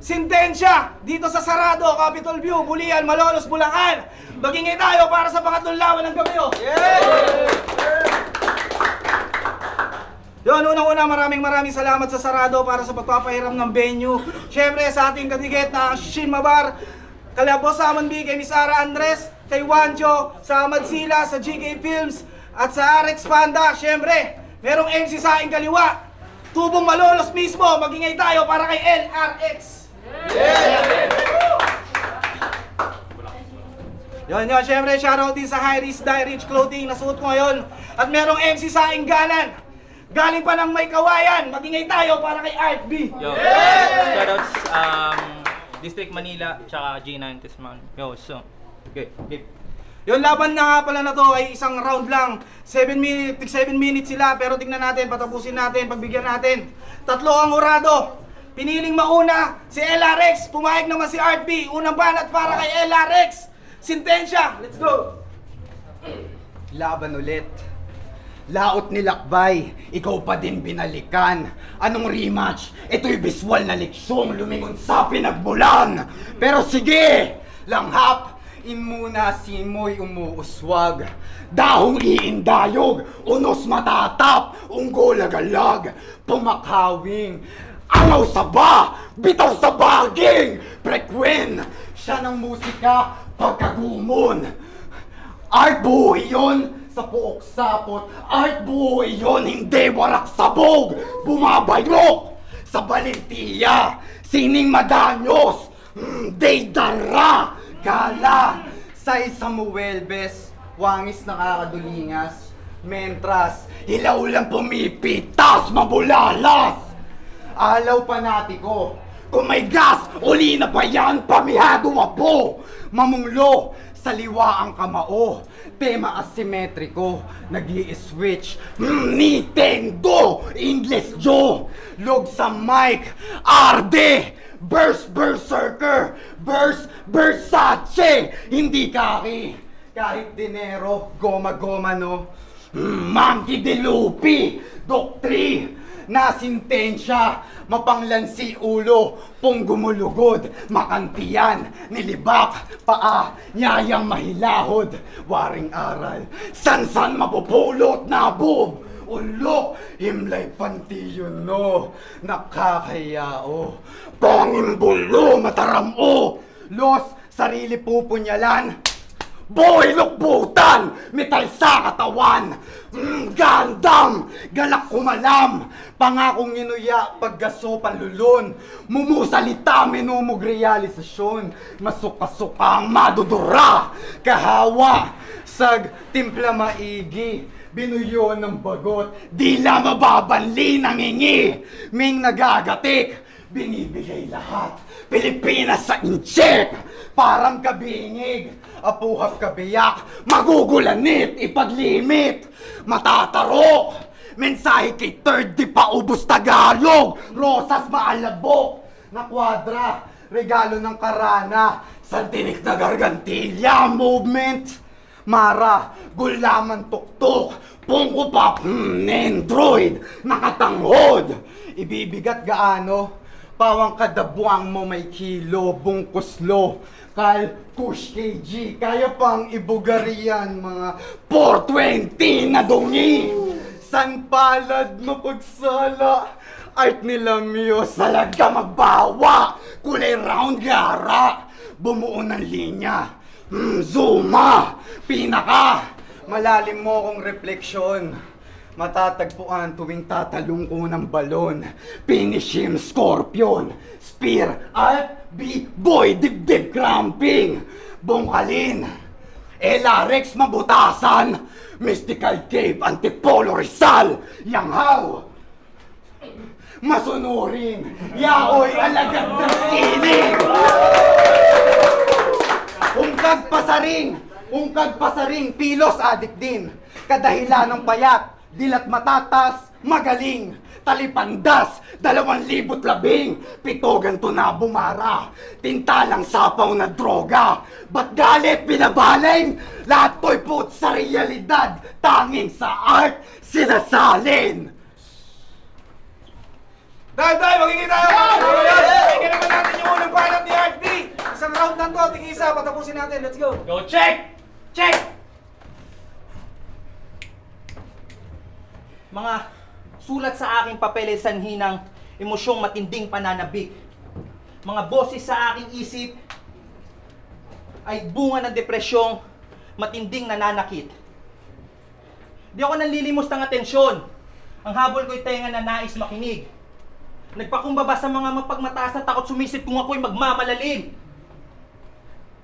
Sintensya dito sa Sarado, Capitol View, Bulian, Malolos, Bulacan. Magingay tayo para sa pangatlong laban ng gabi. Yun, unang-una maraming salamat sa Sarado para sa pagpapahiram ng venue. Siyempre sa ating kadigit na Shin Mabar, kala Boss Amon B, kay Miss Sara Andres, kay Wancho, sa Ahmad Sila, sa GK Films, at sa RX Panda. Siyempre, merong MC sa aking kaliwa, Tubong Malolos mismo. Magingay tayo para kay LRX. Yun, syempre shoutout din sa High Risk Die Rich Clothing na suot ko ngayon. At merong MC sa aking ganan, galing pa ng May Kawayan. Magingay tayo para kay Art B. Yo, shoutouts District Manila tsaka G9 Tisman. Yo, so okay. Yung laban na nga pala na to ay isang round lang. 7 minutes sila, pero tignan natin, patapusin natin, pagbigyan natin. Tatlo ang urado. Piniling mauna si LRX, pumayag naman si Art B. Unang banat para kay LRX. Sintensya, let's go! Laban ulit. Laot ni Lakbay, ikaw pa din binalikan. Anong rematch? Ito'y biswal na leksyong lumingon sa pinagmulan. Pero sige, langhap, muna simoy umuuswag. Dahong iindayog, unos matatap, unggol-agalag, pumakawing. Angaw sa ba, bitaw sa baging. Prekwen, siya ng musika, pagkagumon. Art buhay yun sa puok sapot. Art buhay yun, hindi warak sabog. Bumabayok sa balentiya. Sining madanyos, hindi dara. Gala sa Samuel Bes, wangis nakakadulingas. Mentras, hilaw lang pumipitas, mabulalas. Alaw panatiko, kung may gas, uli na pa yan, pamihado apo. Mamunglo, sa liwa ang kamao. Tema asimetriko, nag-i-switch. Nintendo, English Joe. Log sa mic, Arde. Burst Berserker, Burst Versace. Hindi kaki, kahit dinero, goma-goma no. Monkey de Lupi, Doktri. Na sintensya, mapanglansi ulo, pong gumulugod, makantiyan, nilibak, paa, nyayang mahilahod, waring aral, san-san mapupulot na bub, ulo, himlay pantiyon no, nakakayao, pangimbulo, mataramo, los, sarili pupunyalan, boy, lukbutan, metal sa katawan, gandam, galak kumalam, pangakong inuya, paggaso panlulun, mumusalita, minumog realisasyon, masuka-sukang madudura, kahawa, sag timpla maigi, binuyo ng bagot, dila mababanli nangingi, ming nagagatik, binibigay lahat, Pilipinas sa incheck, parang kabingig, apuhap kabiyak, magugulanit, ipaglimit, matatarok, mensahe kay third di pa ubos Tagalog, rosas maalabok, na kwadra, regalo ng karana, sa tinik na gargantilya, movement, Mara, gulaman tuktok, pungko pa, Android, nakatanghod, ibibigat gaano, pawang kadabuang mo may kilo, bungkuslo, kal kush kg, kaya pang ibugarian mga 420 na dungi. San palad mapagsala, art nila miyo salaga magbawa, kulay round gara, bumuo ng linya, zuma, pinaka, malalim mo kong refleksyon. Matatagpuan tuwing tatalong ko ng balon. Pinishim scorpion, spear, art, boy, dibdib cramping, bongkalin, LRX mabutasan, mystical cave, antipolo Rizal, yanghaw, masunurin, yaoy alagad ng sining, ungkag pasaring, pilos adik din, kadahilan ng payat, dilat matatas, magaling, talipandas, 2012, pitogan to na bumara, tintalang sapaw na droga, ba't galit binabaling, lahat to'y put sa realidad, tanging sa art, sinasalin. Dahil, magiging tayo! Tingnan naman natin yung unang pilot ni RFB! Isang round lang to, tig-isa, patapusin natin, let's go! Go, check! Check! Mga sulat sa aking papeles sanhi ng emosyong matinding pananabik. Mga boses sa aking isip ay bunga ng depresyong matinding nananakit. Di ako nanlilimos ng atensyon. Ang habol ko'y tenga na nais makinig. Nagpakumbaba sa mga mapagmataas na takot sumisip kung ako'y magmamalalim.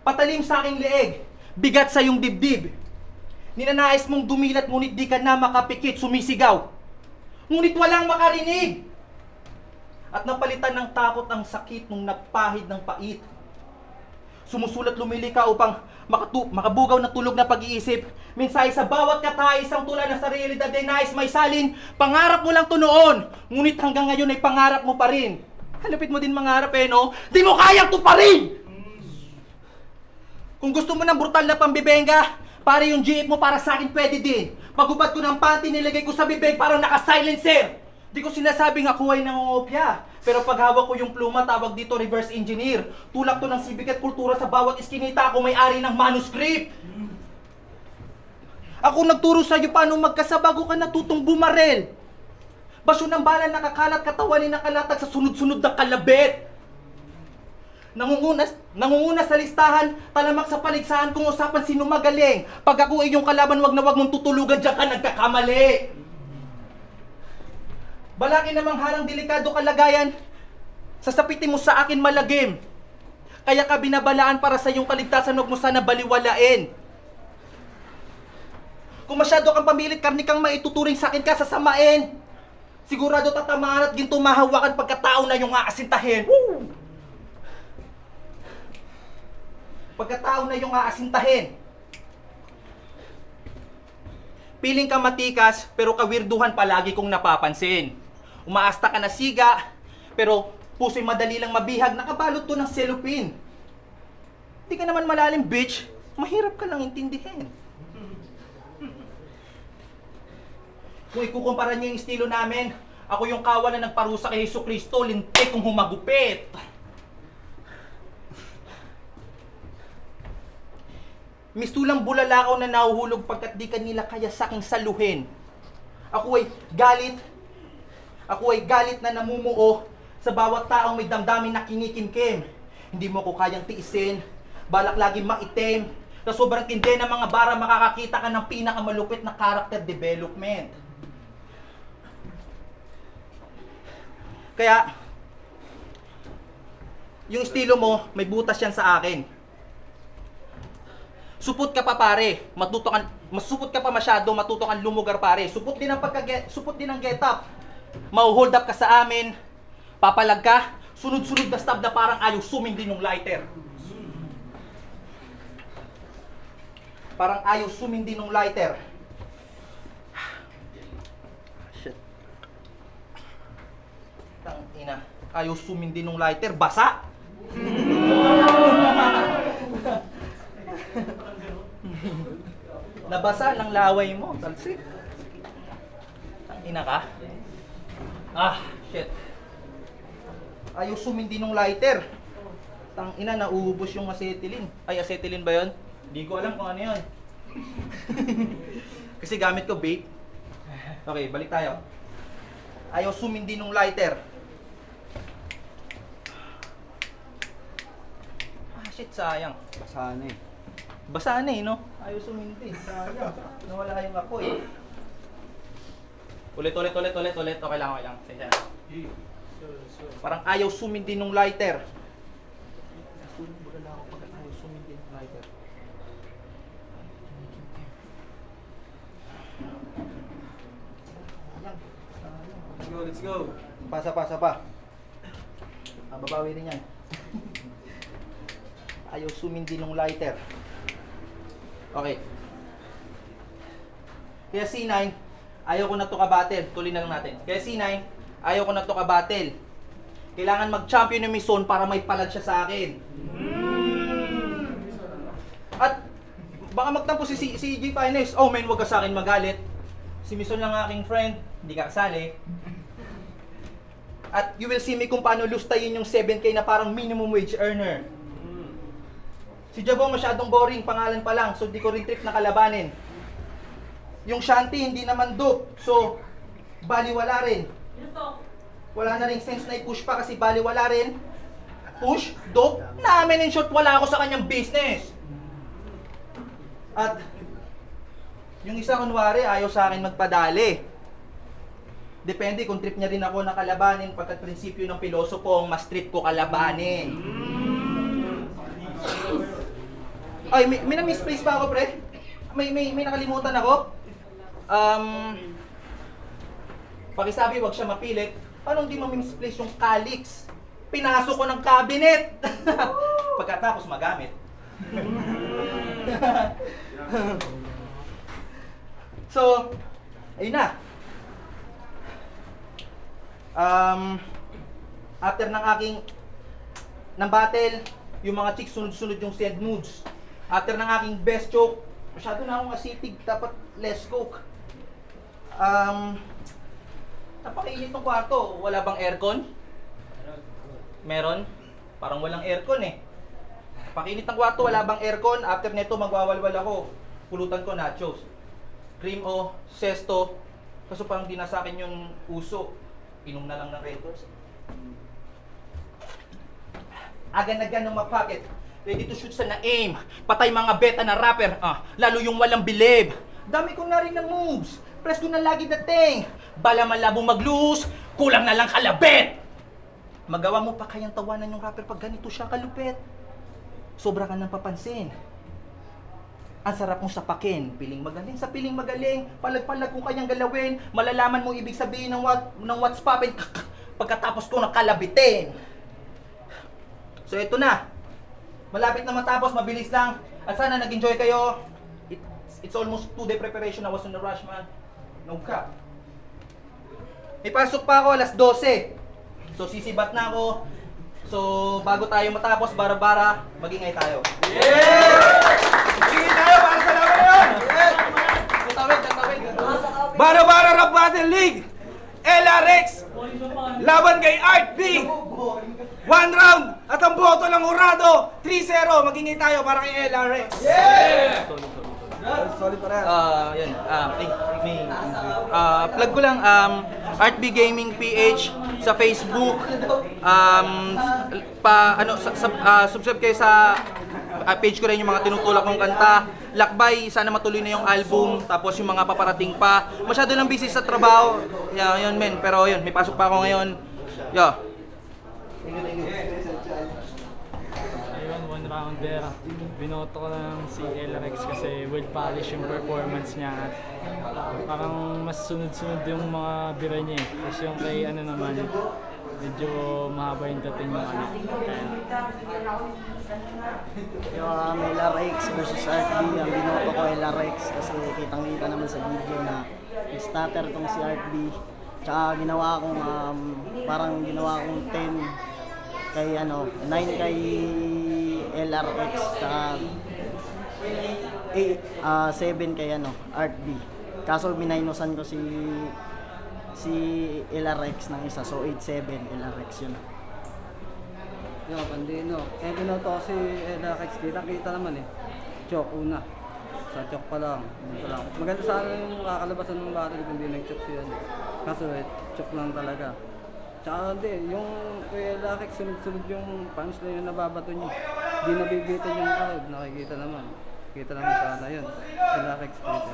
Patalim sa aking leeg, bigat sa iyong dibdib. Ninanais mong dumilat ngunit di ka na makapikit, sumisigaw. Ngunit walang makarinig. At napalitan ng takot ang sakit nung nagpahid ng pait. Sumusulat lumili ka upang makabugaw ng tulog na pag-iisip. Mensahe sa bawat katay, isang tula na sa realidad ay nais may salin. Pangarap mo lang to noon, ngunit hanggang ngayon ay pangarap mo pa rin. Halupit mo din mangarap no? Di mo kayang tuparin! Kung gusto mo ng brutal na pambibenga, pare yung jeep mo para sa akin pwede din. Pagubad ko ng panty, nilagay ko sa bibig parang naka-silencer. Di ko sinasabing ako ay nangungopya. Pero pag hawak ko yung pluma, tawag dito reverse engineer. Tulak to ng sibik at kultura sa bawat iskinita, ako may-ari ng manuscript. Ako nagturo sa'yo paano magkasabago ka natutong bumarel. Basyo ng bala nakakalat, katawan ay nakalatag sa sunod-sunod na kalabit. Nangunguna sa listahan, talamak sa paligsahan kung usapan sino magaling. Pag ako ay yung kalaban, wag na wag mong tutulugan, diyan ka nagkakamali. Balaki namang harang delikado kalagayan, sasapitin mo sa akin malagim. Kaya ka binabalaan para sa iyong kaligtasan, huwag mo sana baliwalain. Kung masyado kang pamilit, karni kang maituturing sa akin ka sasamain. Sigurado tatamaan at ginto mahawakan pagkatao na yung aasintahin. Woo! Pagkatao na yung aasintahin. Piling ka matikas, pero kawirduhan palagi kong napapansin. Umaasta ka na siga, pero puso'y madali lang mabihag, nakabalot to ng cellophane. Di ka naman malalim, bitch. Mahirap ka lang intindihin. Kung ikukumpara niyo yung estilo namin, ako yung kawan na nagparusa kay Hesus Kristo, lintik kong humagupit. Mistulang bulalakaw na nahuhulog pagkat di kanila kaya saking saluhin. Ako ay galit na namumuo sa bawat taong may damdamin na kinikimkim. Hindi mo ko kayang tiisin, balak lagi maitim. Sa sobrang tindi ng mga bara, makakakita ka ng pinakamalupit na character development. Kaya, yung estilo mo, may butas yan sa akin. Supot ka pa pare, masupot ka pa masyado, matuto kang lumugar pare. Supot din ang get up. Mau-hold up ka sa amin, papalag ka, sunod-sunod na stab na parang ayaw sumindi ng lighter. Parang ayaw sumindi ng lighter. Shit. Tangina, ayaw sumindi ng lighter, basa! Nabasa ng laway mo, talsik. Tangina ka. Ah, shit. Ayaw sumindi ng lighter. Tangina, nauubos yung acetylene. Ay, acetylene ba yun? Hindi ko alam kung ano yun. Kasi gamit ko vape. Okay, balik tayo. Ayaw sumindi ng lighter. Ah, shit, sayang. Basa na eh. Basa na no? Ayaw sumindi. Sayang. Nawala yung apoy. Ulit. Okay lang. Sige. Parang ayaw sumindi ng lighter. Ayaw sumindi ng lighter. Let's go. Pasa pa. Babawi rin yan. Ayaw sumindi ng lighter. Okay. Kaya C9, ayaw ko na to ka-battle. Tuloy na lang natin. Kaya C9, ayaw ko na to ka-battle. Kailangan mag-champion ng Mison para may palag siya sa akin. At baka magtampo si G Finest. Oh man, huwag ka sa akin magalit. Si Mison lang aking friend. Hindi ka kasali. At you will see me kung paano lustayin yung 7K na parang minimum wage earner. Si Jabo masyadong boring, pangalan pa lang, so di ko rin trip na kalabanin. Yung Shanti hindi naman dope, so baliwala rin. Wala na rin sense na i-push pa kasi baliwala rin. Push, dope, namin in short, wala ako sa kanyang business. At yung isa kunwari, ayaw sa akin magpadali. Depende kung trip niya rin ako na kalabanin pagkat prinsipyo ng pilosopong mas trip ko kalabanin. Ay, may na-misplace pa ako, pre? May nakalimutan ako? Pakisabi, wag siya mapilit. Paano hindi ma-misplace yung calyx? Pinasok ko ng cabinet! Pagkatapos magamit. So, ayun na. After ng battle, yung mga chicks sunod-sunod yung send nudes. After ng aking best joke, masyado na akong acidic, dapat less coke. Napakainit ng kwarto, wala bang aircon? Meron? Parang walang aircon eh. Napakainit ng kwarto, wala bang aircon? After neto, magwawalwal ako. Pulutan ko nachos. Cream o sesto. Kaso parang di na sa akin yung uso. Inom na lang ng Retos. Agan-agan ng mapaket. Ready to shoot sa na-aim. Patay mga beta na rapper. Lalo yung walang bilib. Dami ko na rin ng moves. Press ko na lagi dating. Bala malabong mag-loose. Kulang na lang kalabit. Magawa mo pa kayang tawanan yung rapper pag ganito siya kalupit. Sobra ka nang papansin. Ang sarap mong sapakin. Piling magaling sa piling magaling. Palag-palag kung kanyang galawin. Malalaman mo ibig sabihin ng what's poppin'. Pagkatapos ko nakalabitin. So ito na. Malapit na matapos, mabilis lang. At sana nag-enjoy kayo. It's almost 2-day preparation. I was on the rush, man. No cap. May pasok pa ako alas 12. So sisibat na ako. So bago tayo matapos, bara-bara, magingay tayo. Magingay tayo para sa laban na yun! Tatawid. Bara-bara Rap Battle League! LRX! Laban kay Art B! 1 round! At ang boto ng Urado, 3-0. Magingay tayo para kay LRX. Solid pa rin. Plug ko lang, Art B Gaming PH sa Facebook. Subscribe kayo sa page ko rin yung mga tinutulak kong kanta. Lakbay, sana matuloy na yung album. Tapos yung mga paparating pa. Masyado lang busy sa trabaho. Yun men. Pero yun, may pasok pa ako ngayon. Ayun, 1 rounder. Binoto ko lang si LRX kasi well polished yung performance niya at parang mas sunod-sunod yung mga bira niya eh. Tapos yung kay naman, medyo mahaba yung dating ng Yung LRX versus RB, ang binoto ko LRX kasi kitang-kita naman sa video na starter tong si RB. Tsaka ginawa akong parang ginawa akong 10 kay 9 kay LRX tsaka 7 kay RB. Kaso minaynosan ko si LRX ng isa, so 8-7 LRX yun. Yo, Pandino. Binoto ko si LRX, kita naman eh. Chok una. Sa chok pa lang. Maganda sa akin yung kakalabasan ng battle kung hindi nag-chok siya. Kaso chok lang talaga. Tsaka hindi, yung kay LRX sunod-sunod yung punchline na nababato niya. Hindi nabibitin yung crowd, nakikita naman. Kita naman sana yun. LRX dito.